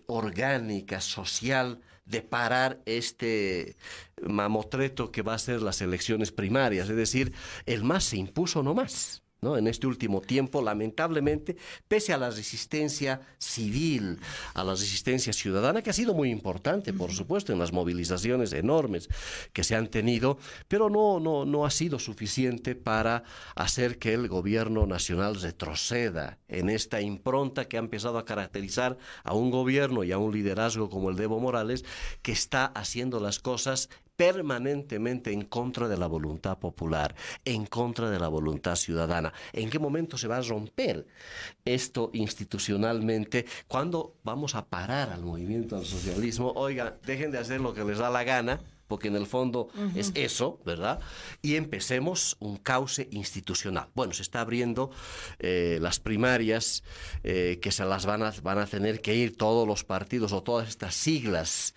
orgánica, social, de parar este mamotreto que va a ser las elecciones primarias. Es decir, el MAS se impuso nomás. ¿no? En este último tiempo, lamentablemente, pese a la resistencia civil, a la resistencia ciudadana, que ha sido muy importante, por supuesto, en las movilizaciones enormes que se han tenido, pero no ha sido suficiente para hacer que el gobierno nacional retroceda en esta impronta que ha empezado a caracterizar a un gobierno y a un liderazgo como el de Evo Morales, que está haciendo las cosas permanentemente en contra de la voluntad popular, en contra de la voluntad ciudadana. ¿En qué momento se va a romper esto institucionalmente? ¿Cuándo vamos a parar al movimiento al socialismo? Oiga, dejen de hacer lo que les da la gana, porque en el fondo es eso, ¿verdad? Y empecemos un cauce institucional. Bueno, se está abriendo las primarias que se las van a tener que ir todos los partidos o todas estas siglas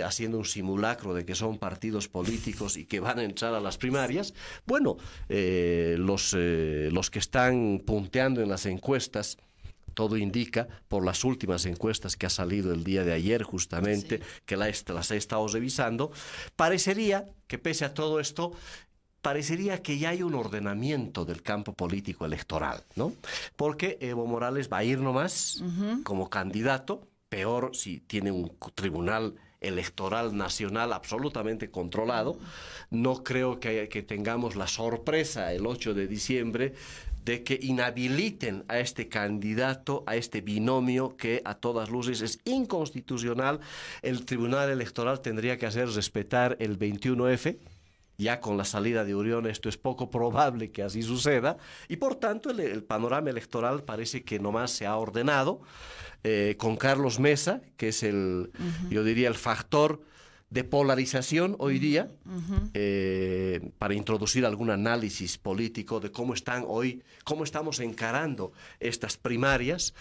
haciendo un simulacro de que son partidos políticos y que van a entrar a las primarias. Bueno, los que están punteando en las encuestas, todo indica, por las últimas encuestas que ha salido el día de ayer justamente, que las he estado revisando, parecería que pese a todo esto, parecería que ya hay un ordenamiento del campo político electoral, ¿no? Porque Evo Morales va a ir nomás como candidato, peor si tiene un tribunal electoral nacional absolutamente controlado. No creo que tengamos la sorpresa el 8 de diciembre de que inhabiliten a este candidato, a este binomio que a todas luces es inconstitucional. El Tribunal Electoral tendría que hacer respetar el 21F. Ya con la salida de Urión esto es poco probable que así suceda, y por tanto el panorama electoral parece que nomás se ha ordenado con Carlos Mesa, que es yo diría, el factor de polarización hoy día, para introducir algún análisis político de cómo estamos encarando estas primarias.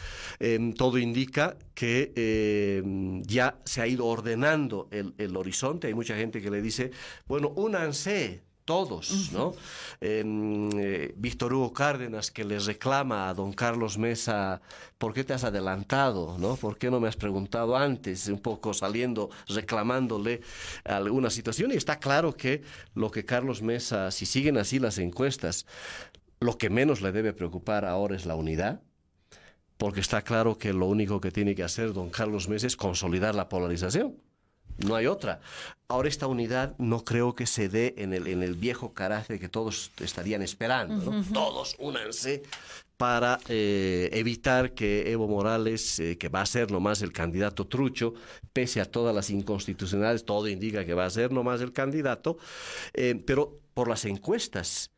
Todo indica que ya se ha ido ordenando el horizonte. Hay mucha gente que le dice, bueno, únanse todos, ¿no? Víctor Hugo Cárdenas, que le reclama a don Carlos Mesa, ¿por qué te has adelantado, no? ¿Por qué no me has preguntado antes? Un poco saliendo, reclamándole alguna situación. Y está claro que lo que Carlos Mesa, si siguen así las encuestas, lo que menos le debe preocupar ahora es la unidad, porque está claro que lo único que tiene que hacer don Carlos Mesa es consolidar la polarización. No hay otra. Ahora esta unidad no creo que se dé en el viejo carácter que todos estarían esperando, ¿no? Todos únanse para evitar que Evo Morales, que va a ser nomás el candidato trucho, pese a todas las inconstitucionalidades, todo indica que va a ser nomás el candidato, pero por las encuestas,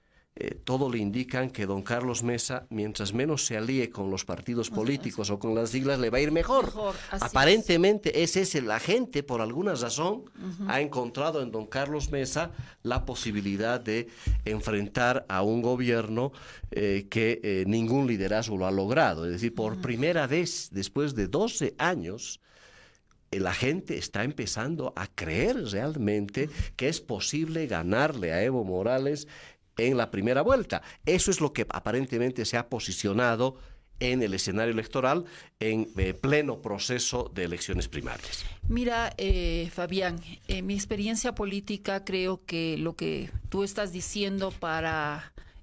todo le indican que don Carlos Mesa, mientras menos se alíe con los partidos políticos o con las siglas, le va a ir mejor. Aparentemente la gente, por alguna razón, ha encontrado en don Carlos Mesa la posibilidad de enfrentar a un gobierno que ningún liderazgo lo ha logrado. Es decir, por primera vez, después de 12 años, la gente está empezando a creer realmente que es posible ganarle a Evo Morales en la primera vuelta. Eso es lo que aparentemente se ha posicionado en el escenario electoral en pleno proceso de elecciones primarias. Mira, Fabián, en mi experiencia política creo que lo que tú estás diciendo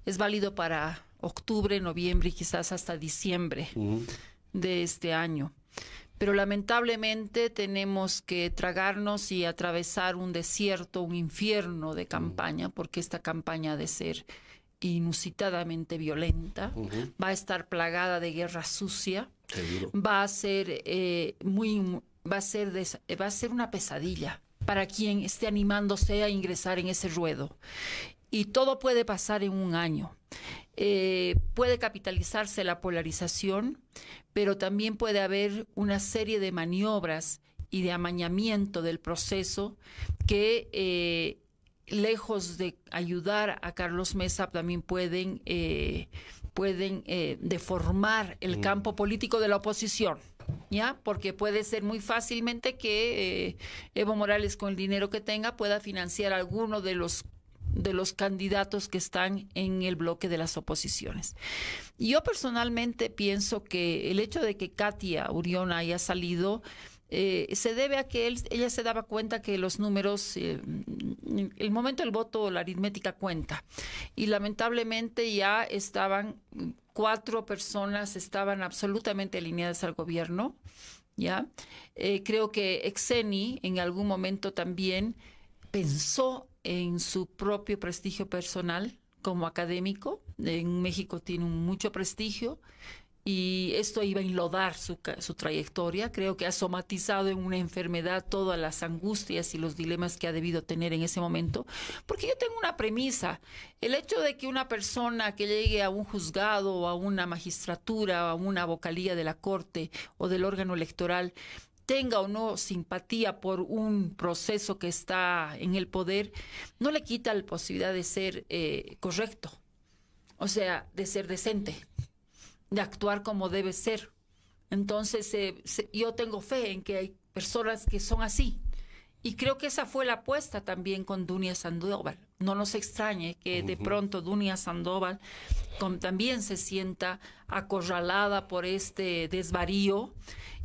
es válido para octubre, noviembre y quizás hasta diciembre de este año. Pero lamentablemente tenemos que tragarnos y atravesar un desierto, un infierno de campaña, porque esta campaña ha de ser inusitadamente violenta, va a estar plagada de guerra sucia, va a ser una pesadilla para quien esté animándose a ingresar en ese ruedo. Y todo puede pasar en un año. Puede capitalizarse la polarización, pero también puede haber una serie de maniobras y de amañamiento del proceso que, lejos de ayudar a Carlos Mesa, también pueden deformar el campo político de la oposición. ¿Ya? Porque puede ser muy fácilmente que Evo Morales, con el dinero que tenga, pueda financiar a alguno de los candidatos que están en el bloque de las oposiciones. Yo personalmente pienso que el hecho de que Katia Urión haya salido se debe a que ella se daba cuenta que los números, el momento del voto, la aritmética cuenta. Y lamentablemente ya estaban 4 personas, estaban absolutamente alineadas al gobierno, ¿ya? Creo que Exeni en algún momento también pensó en su propio prestigio personal como académico. En México tiene mucho prestigio y esto iba a enlodar su trayectoria. Creo que ha somatizado en una enfermedad todas las angustias y los dilemas que ha debido tener en ese momento. Porque yo tengo una premisa: el hecho de que una persona que llegue a un juzgado o a una magistratura o a una vocalía de la Corte o del órgano electoral tenga o no simpatía por un proceso que está en el poder, no le quita la posibilidad de ser correcto, o sea, de ser decente, de actuar como debe ser. Entonces, yo tengo fe en que hay personas que son así. Y creo que esa fue la apuesta también con Dunia Sandoval. No nos extrañe que de pronto Dunia Sandoval también se sienta acorralada por este desvarío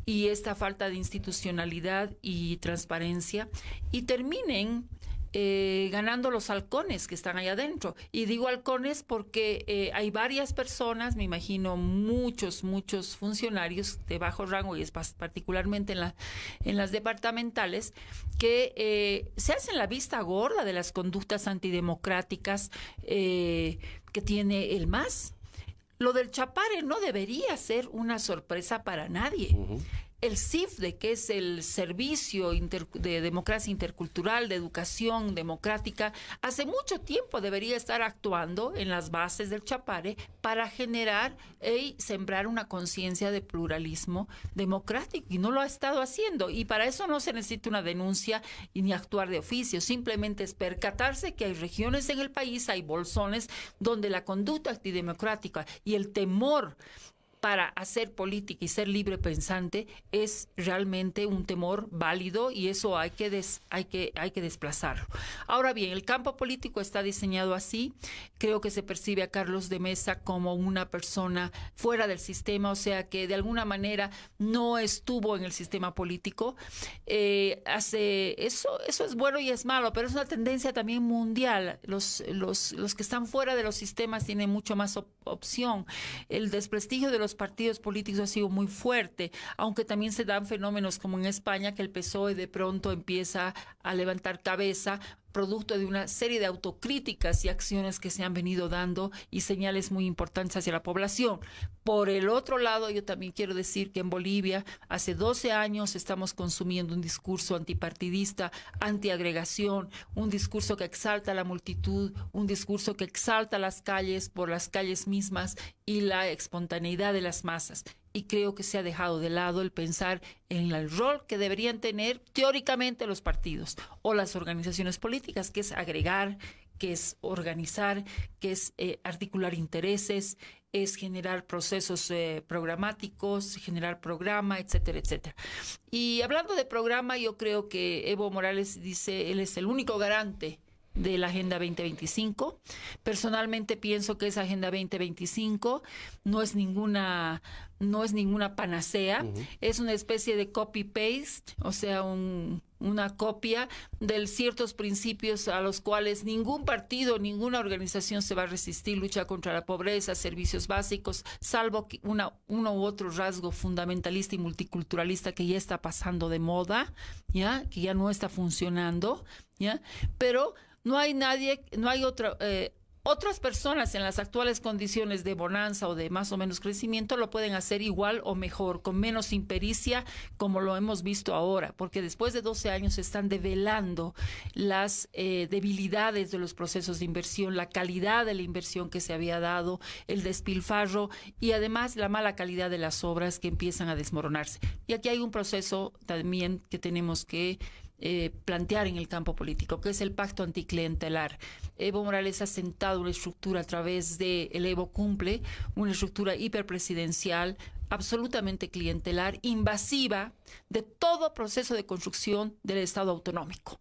y esta falta de institucionalidad y transparencia, y terminen ganando los halcones que están ahí adentro. Y digo halcones porque hay varias personas, me imagino muchos funcionarios de bajo rango, y es particularmente en las departamentales, que se hacen la vista gorda de las conductas antidemocráticas que tiene el MAS. Lo del Chapare no debería ser una sorpresa para nadie. El CIFDE, que es el Servicio de Democracia Intercultural, de Educación Democrática, hace mucho tiempo debería estar actuando en las bases del Chapare para generar y sembrar una conciencia de pluralismo democrático, y no lo ha estado haciendo. Y para eso no se necesita una denuncia y ni actuar de oficio, simplemente es percatarse que hay regiones en el país, hay bolsones, donde la conducta antidemocrática y el temor para hacer política y ser libre pensante es realmente un temor válido, y eso hay que desplazarlo. Ahora bien, el campo político está diseñado así. Creo que se percibe a Carlos de Mesa como una persona fuera del sistema, o sea que de alguna manera no estuvo en el sistema político. Eso es bueno y es malo, pero es una tendencia también mundial. Los que están fuera de los sistemas tienen mucho más opción. El desprestigio de los partidos políticos ha sido muy fuerte, aunque también se dan fenómenos como en España, que el PSOE de pronto empieza a levantar cabeza, producto de una serie de autocríticas y acciones que se han venido dando y señales muy importantes hacia la población. Por el otro lado, yo también quiero decir que en Bolivia hace 12 años estamos consumiendo un discurso antipartidista, antiagregación, un discurso que exalta a la multitud, un discurso que exalta las calles por las calles mismas y la espontaneidad de las masas. Y creo que se ha dejado de lado el pensar en el rol que deberían tener teóricamente los partidos o las organizaciones políticas, que es agregar, que es organizar, que es articular intereses, es generar procesos programáticos, generar programa, etcétera, etcétera. Y hablando de programa, yo creo que Evo Morales dice, él es el único garante de la Agenda 2025. Personalmente pienso que esa Agenda 2025 no es ninguna panacea, es una especie de copy-paste, o sea, una copia de ciertos principios a los cuales ningún partido, ninguna organización se va a resistir: lucha contra la pobreza, servicios básicos, salvo que uno u otro rasgo fundamentalista y multiculturalista que ya está pasando de moda, ¿ya? Que ya no está funcionando, ¿ya? Pero no hay otras personas en las actuales condiciones de bonanza o de más o menos crecimiento lo pueden hacer igual o mejor, con menos impericia, como lo hemos visto ahora, porque después de 12 años se están develando las debilidades de los procesos de inversión, la calidad de la inversión que se había dado, el despilfarro y además la mala calidad de las obras que empiezan a desmoronarse. Y aquí hay un proceso también que tenemos que plantear en el campo político, que es el pacto anticlientelar. Evo Morales ha sentado una estructura a través de el Evo Cumple, una estructura hiperpresidencial, absolutamente clientelar, invasiva de todo proceso de construcción del Estado autonómico.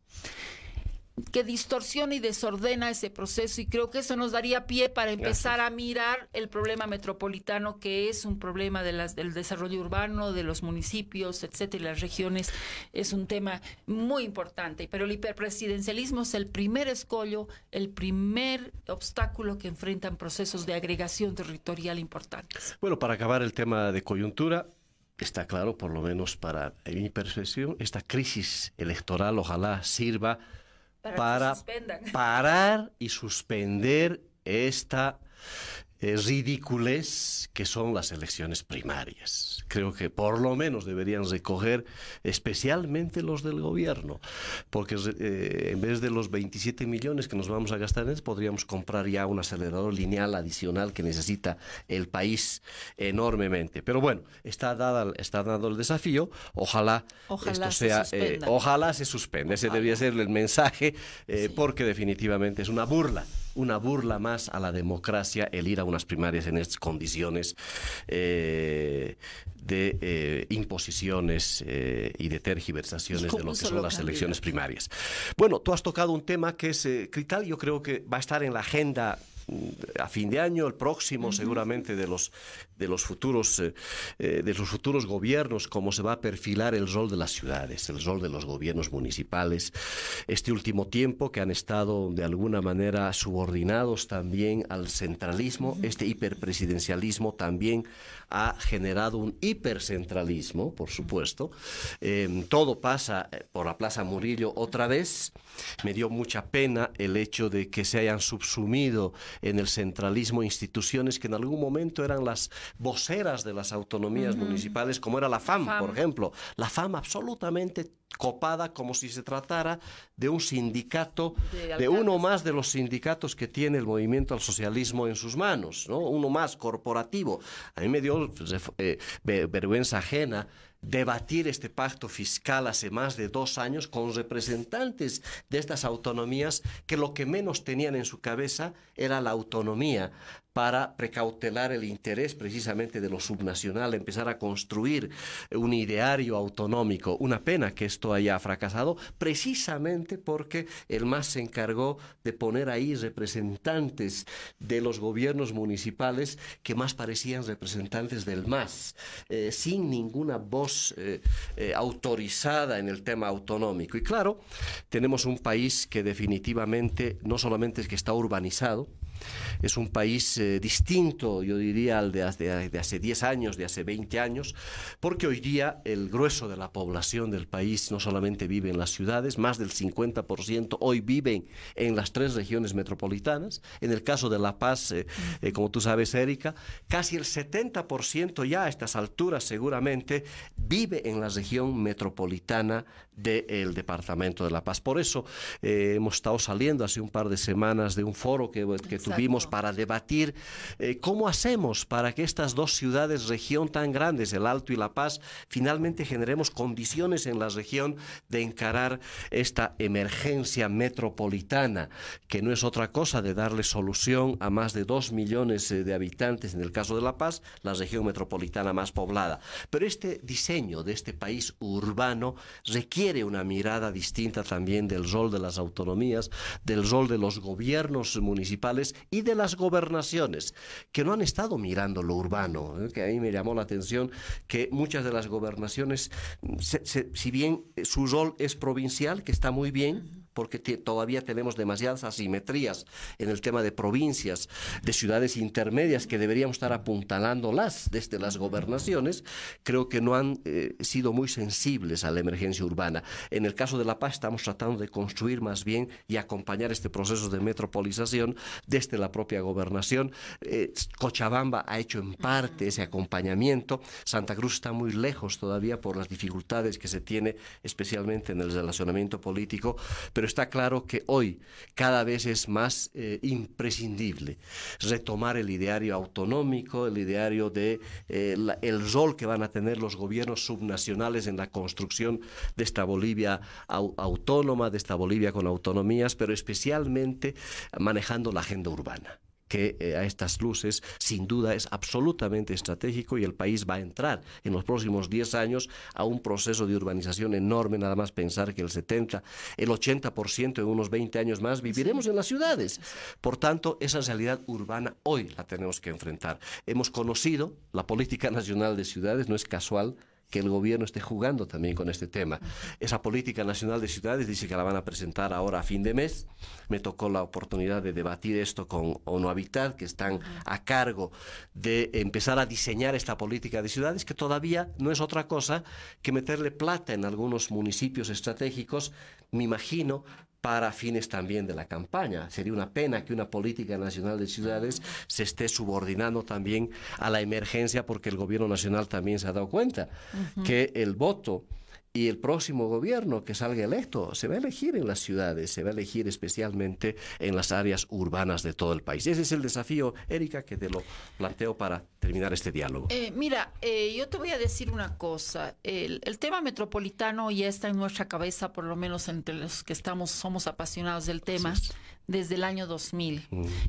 que distorsiona y desordena ese proceso, y creo que eso nos daría pie para empezar a mirar el problema metropolitano, que es un problema del desarrollo urbano, de los municipios, etcétera, y las regiones. Es un tema muy importante, pero el hiperpresidencialismo es el primer escollo, el primer obstáculo que enfrentan procesos de agregación territorial importantes. Bueno, para acabar el tema de coyuntura, está claro, por lo menos para mi percepción, esta crisis electoral ojalá sirva para parar y suspender esta ridiculez que son las elecciones primarias. Creo que por lo menos deberían recoger especialmente los del gobierno, porque en vez de los 27 millones que nos vamos a gastar en eso, podríamos comprar ya un acelerador lineal adicional que necesita el país enormemente. Pero bueno, está dado el desafío. Ojalá esto sea, ojalá se suspenda. Ese debería ser el mensaje, porque definitivamente es una burla más a la democracia el ir a unas primarias en estas condiciones de imposiciones y de tergiversaciones de lo que son las elecciones primarias. Bueno, tú has tocado un tema que es vital. Yo creo que va a estar en la agenda a fin de año, el próximo seguramente de los futuros gobiernos, cómo se va a perfilar el rol de las ciudades, el rol de los gobiernos municipales, este último tiempo que han estado de alguna manera subordinados también al centralismo. Este hiperpresidencialismo también ha generado un hipercentralismo, por supuesto. Todo pasa por la Plaza Murillo otra vez. Me dio mucha pena el hecho de que se hayan subsumido en el centralismo instituciones que en algún momento eran las voceras de las autonomías municipales, como era la FAM, por ejemplo. La FAM absolutamente copada, como si se tratara de un sindicato, de uno más de los sindicatos que tiene el movimiento al socialismo en sus manos, ¿no? Uno más corporativo. A mí me dio vergüenza ajena debatir este pacto fiscal hace más de 2 años con representantes de estas autonomías que lo que menos tenían en su cabeza era la autonomía para precautelar el interés precisamente de lo subnacional, empezar a construir un ideario autonómico. Una pena que esto haya fracasado, precisamente porque el MAS se encargó de poner ahí representantes de los gobiernos municipales que más parecían representantes del MAS, sin ninguna voz autorizada en el tema autonómico. Y claro, tenemos un país que definitivamente no solamente es que está urbanizado, es un país distinto, yo diría, al de hace 10 años, de hace 20 años, porque hoy día el grueso de la población del país no solamente vive en las ciudades, más del 50% hoy viven en las 3 regiones metropolitanas. En el caso de La Paz, como tú sabes, Erika, casi el 70% ya a estas alturas seguramente vive en la región metropolitana del departamento de La Paz. Por eso hemos estado saliendo hace un par de semanas de un foro que tuvimos para debatir cómo hacemos para que estas 2 ciudades región tan grandes, el Alto y La Paz, finalmente generemos condiciones en la región de encarar esta emergencia metropolitana, que no es otra cosa de darle solución a más de 2 millones de habitantes en el caso de La Paz, la región metropolitana más poblada. Pero este diseño de este país urbano requiere una mirada distinta también del rol de las autonomías, del rol de los gobiernos municipales y de las gobernaciones, que no han estado mirando lo urbano, que a mí me llamó la atención que muchas de las gobernaciones, si bien su rol es provincial, que está muy bien, porque todavía tenemos demasiadas asimetrías en el tema de provincias, de ciudades intermedias que deberíamos estar apuntalándolas desde las gobernaciones, creo que no han sido muy sensibles a la emergencia urbana. En el caso de La Paz estamos tratando de construir más bien y acompañar este proceso de metropolización desde la propia gobernación. Cochabamba ha hecho en parte ese acompañamiento. Santa Cruz está muy lejos todavía por las dificultades que se tiene, especialmente en el relacionamiento político, pero está claro que hoy cada vez es más imprescindible retomar el ideario autonómico, el ideario de el rol que van a tener los gobiernos subnacionales en la construcción de esta Bolivia autónoma, de esta Bolivia con autonomías, pero especialmente manejando la agenda urbana. que a estas luces sin duda es absolutamente estratégico, y el país va a entrar en los próximos 10 años a un proceso de urbanización enorme. Nada más pensar que el 80% en unos 20 años más viviremos en las ciudades. Por tanto, esa realidad urbana hoy la tenemos que enfrentar. Hemos conocido la política nacional de ciudades, no es casual que el gobierno esté jugando también con este tema. Esa política nacional de ciudades dice que la van a presentar ahora a fin de mes. Me tocó la oportunidad de debatir esto con ONU Habitat, que están a cargo de empezar a diseñar esta política de ciudades, que todavía no es otra cosa que meterle plata en algunos municipios estratégicos, me imagino, para fines también de la campaña. Sería una pena que una política nacional de ciudades se esté subordinando también a la emergencia, porque el gobierno nacional también se ha dado cuenta que el voto y el próximo gobierno que salga electo se va a elegir en las ciudades, se va a elegir especialmente en las áreas urbanas de todo el país. Ese es el desafío, Erika, que te lo planteo para terminar este diálogo. Mira, yo te voy a decir una cosa. El tema metropolitano ya está en nuestra cabeza, por lo menos entre los que somos apasionados del tema, desde el año 2000.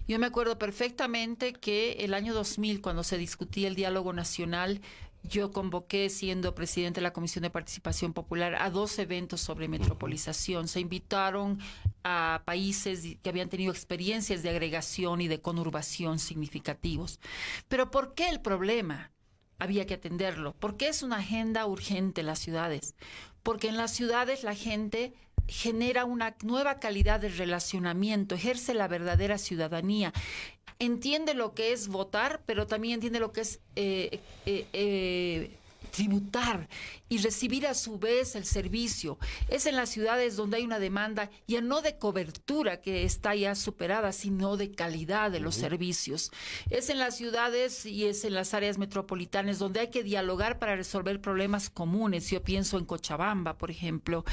Yo me acuerdo perfectamente que el año 2000, cuando se discutía el diálogo nacional, yo convoqué, siendo presidente de la Comisión de Participación Popular, a 2 eventos sobre metropolización. Se invitaron a países que habían tenido experiencias de agregación y de conurbación significativos. Pero ¿por qué el problema? Había que atenderlo. ¿Por qué es una agenda urgente en las ciudades? Porque en las ciudades la gente genera una nueva calidad de relacionamiento, ejerce la verdadera ciudadanía, entiende lo que es votar, pero también entiende lo que es tributar y recibir a su vez el servicio. Es en las ciudades donde hay una demanda ya no de cobertura, que está ya superada, sino de calidad de los servicios. Es en las ciudades y es en las áreas metropolitanas donde hay que dialogar para resolver problemas comunes. Yo pienso en Cochabamba, por ejemplo,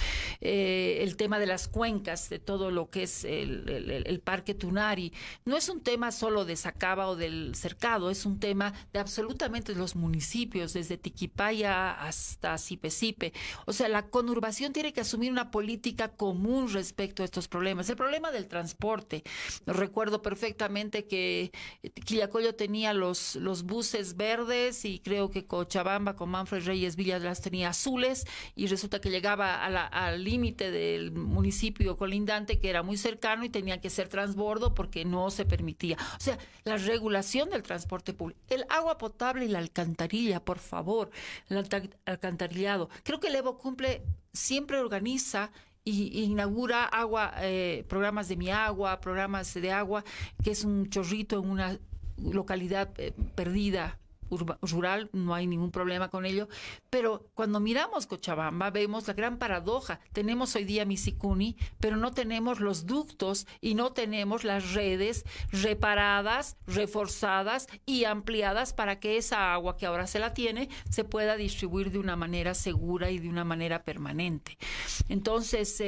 el tema de las cuencas, de todo lo que es el Parque Tunari. No es un tema solo de Sacaba o del Cercado, es un tema de absolutamente los municipios, desde Tiquipaya hasta Sipe. O sea, la conurbación tiene que asumir una política común respecto a estos problemas. El problema del transporte. Recuerdo perfectamente que Quillacollo tenía los buses verdes, y creo que Cochabamba con Manfred Reyes Villa las tenía azules, y resulta que llegaba al límite del municipio colindante, que era muy cercano, y tenía que ser transbordo porque no se permitía. O sea, la regulación del transporte público. El agua potable y la alcantarilla, por favor. El alcantarillado. Creo que el Evo Cumple siempre organiza y inaugura programas de Mi Agua, programas de agua, que es un chorrito en una localidad perdida, rural, no hay ningún problema con ello, pero cuando miramos Cochabamba vemos la gran paradoja. Tenemos hoy día Misicuni, pero no tenemos los ductos y no tenemos las redes reparadas, reforzadas y ampliadas para que esa agua que ahora se la tiene se pueda distribuir de una manera segura y de una manera permanente. Entonces,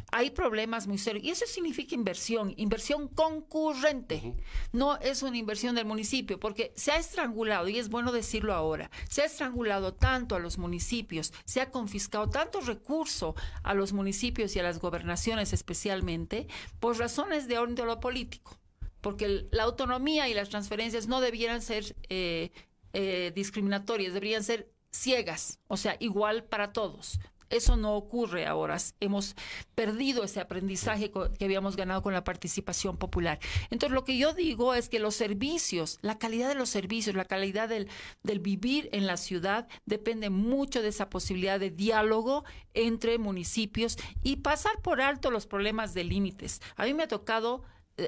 hay problemas muy serios, y eso significa inversión concurrente. No es una inversión del municipio, porque se ha estrangulado, y es bueno decirlo ahora, se ha estrangulado tanto a los municipios, se ha confiscado tanto recurso a los municipios y a las gobernaciones especialmente, por razones de índole político, porque la autonomía y las transferencias no debieran ser discriminatorias, deberían ser ciegas, o sea, igual para todos. Eso no ocurre ahora. Hemos perdido ese aprendizaje que habíamos ganado con la participación popular. Entonces, lo que yo digo es que los servicios, la calidad de los servicios, la calidad del vivir en la ciudad depende mucho de esa posibilidad de diálogo entre municipios y pasar por alto los problemas de límites. A mí me ha tocado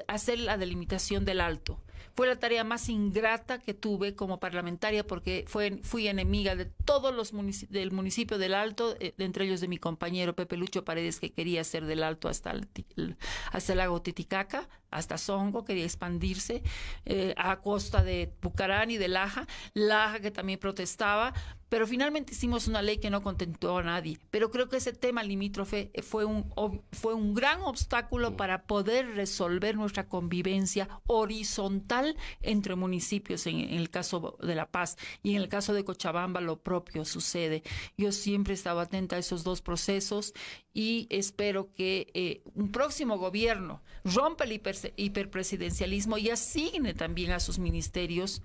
hacer la delimitación del Alto. Fue la tarea más ingrata que tuve como parlamentaria, porque fui enemiga de todos los del municipio del Alto, entre ellos de mi compañero Pepe Lucho Paredes, que quería hacer del Alto hasta el lago Titicaca, hasta Songo, quería expandirse a costa de Pucarán y de Laja que también protestaba, pero finalmente hicimos una ley que no contentó a nadie. Pero creo que ese tema limítrofe fue un gran obstáculo para poder resolver nuestra convivencia horizontal horizontal entre municipios en el caso de La Paz, y en el caso de Cochabamba lo propio sucede. Yo siempre he estado atenta a esos dos procesos y espero que un próximo gobierno rompa el hiperpresidencialismo y asigne también a sus ministerios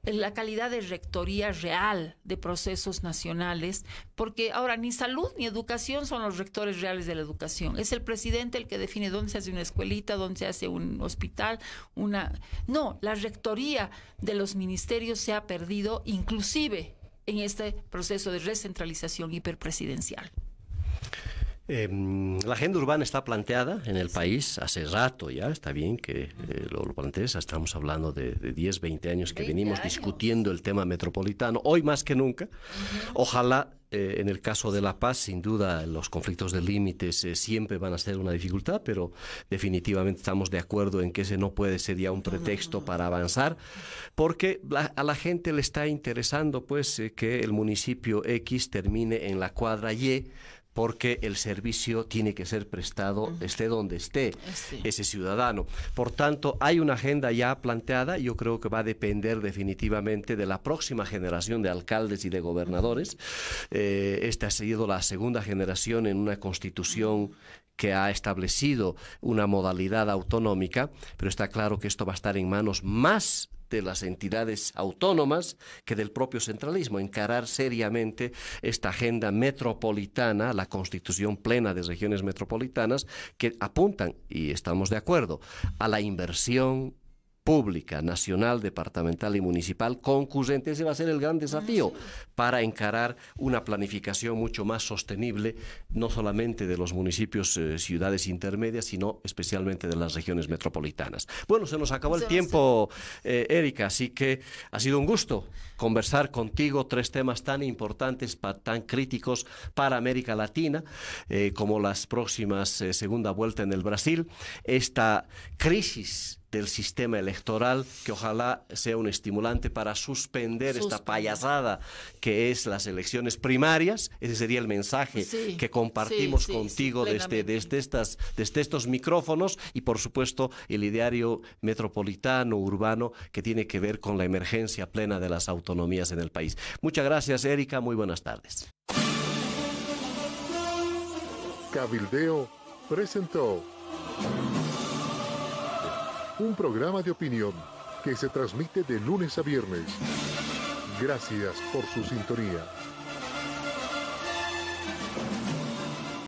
la calidad de rectoría real de procesos nacionales, porque ahora ni salud ni educación son los rectores reales de la educación. Es el presidente el que define dónde se hace una escuelita, dónde se hace un hospital, No, la rectoría de los ministerios se ha perdido, inclusive en este proceso de recentralización hiperpresidencial. La agenda urbana está planteada en el país hace rato ya, está bien que lo plantees, estamos hablando de 10, 20 años que venimos discutiendo el tema metropolitano, hoy más que nunca. Ojalá, en el caso de La Paz, sin duda los conflictos de límites siempre van a ser una dificultad, pero definitivamente estamos de acuerdo en que ese no puede ser ya un pretexto para avanzar, porque a la gente le está interesando pues que el municipio X termine en la cuadra Y, porque el servicio tiene que ser prestado esté donde esté ese ciudadano. Por tanto, hay una agenda ya planteada. Yo creo que va a depender definitivamente de la próxima generación de alcaldes y de gobernadores. Esta ha sido la segunda generación en una constitución que ha establecido una modalidad autonómica, pero está claro que esto va a estar en manos más de las entidades autónomas que del propio centralismo, encarar seriamente esta agenda metropolitana, la constitución plena de regiones metropolitanas, que apuntan, y estamos de acuerdo, a la inversión pública, nacional, departamental y municipal concurrente. Ese va a ser el gran desafío para encarar una planificación mucho más sostenible, no solamente de los municipios, ciudades intermedias, sino especialmente de las regiones metropolitanas. Bueno, se nos acabó el tiempo, Erika, así que ha sido un gusto conversar contigo 3 temas tan importantes, tan críticos para América Latina, como las próximas segunda vuelta en el Brasil, esta crisis del sistema electoral, que ojalá sea un estimulante para suspender esta payasada que es las elecciones primarias. Ese sería el mensaje que compartimos contigo desde estos micrófonos, y por supuesto el ideario metropolitano, urbano, que tiene que ver con la emergencia plena de las autonomías en el país. Muchas gracias, Erika, muy buenas tardes. Cabildeo presentó un programa de opinión que se transmite de lunes a viernes. Gracias por su sintonía.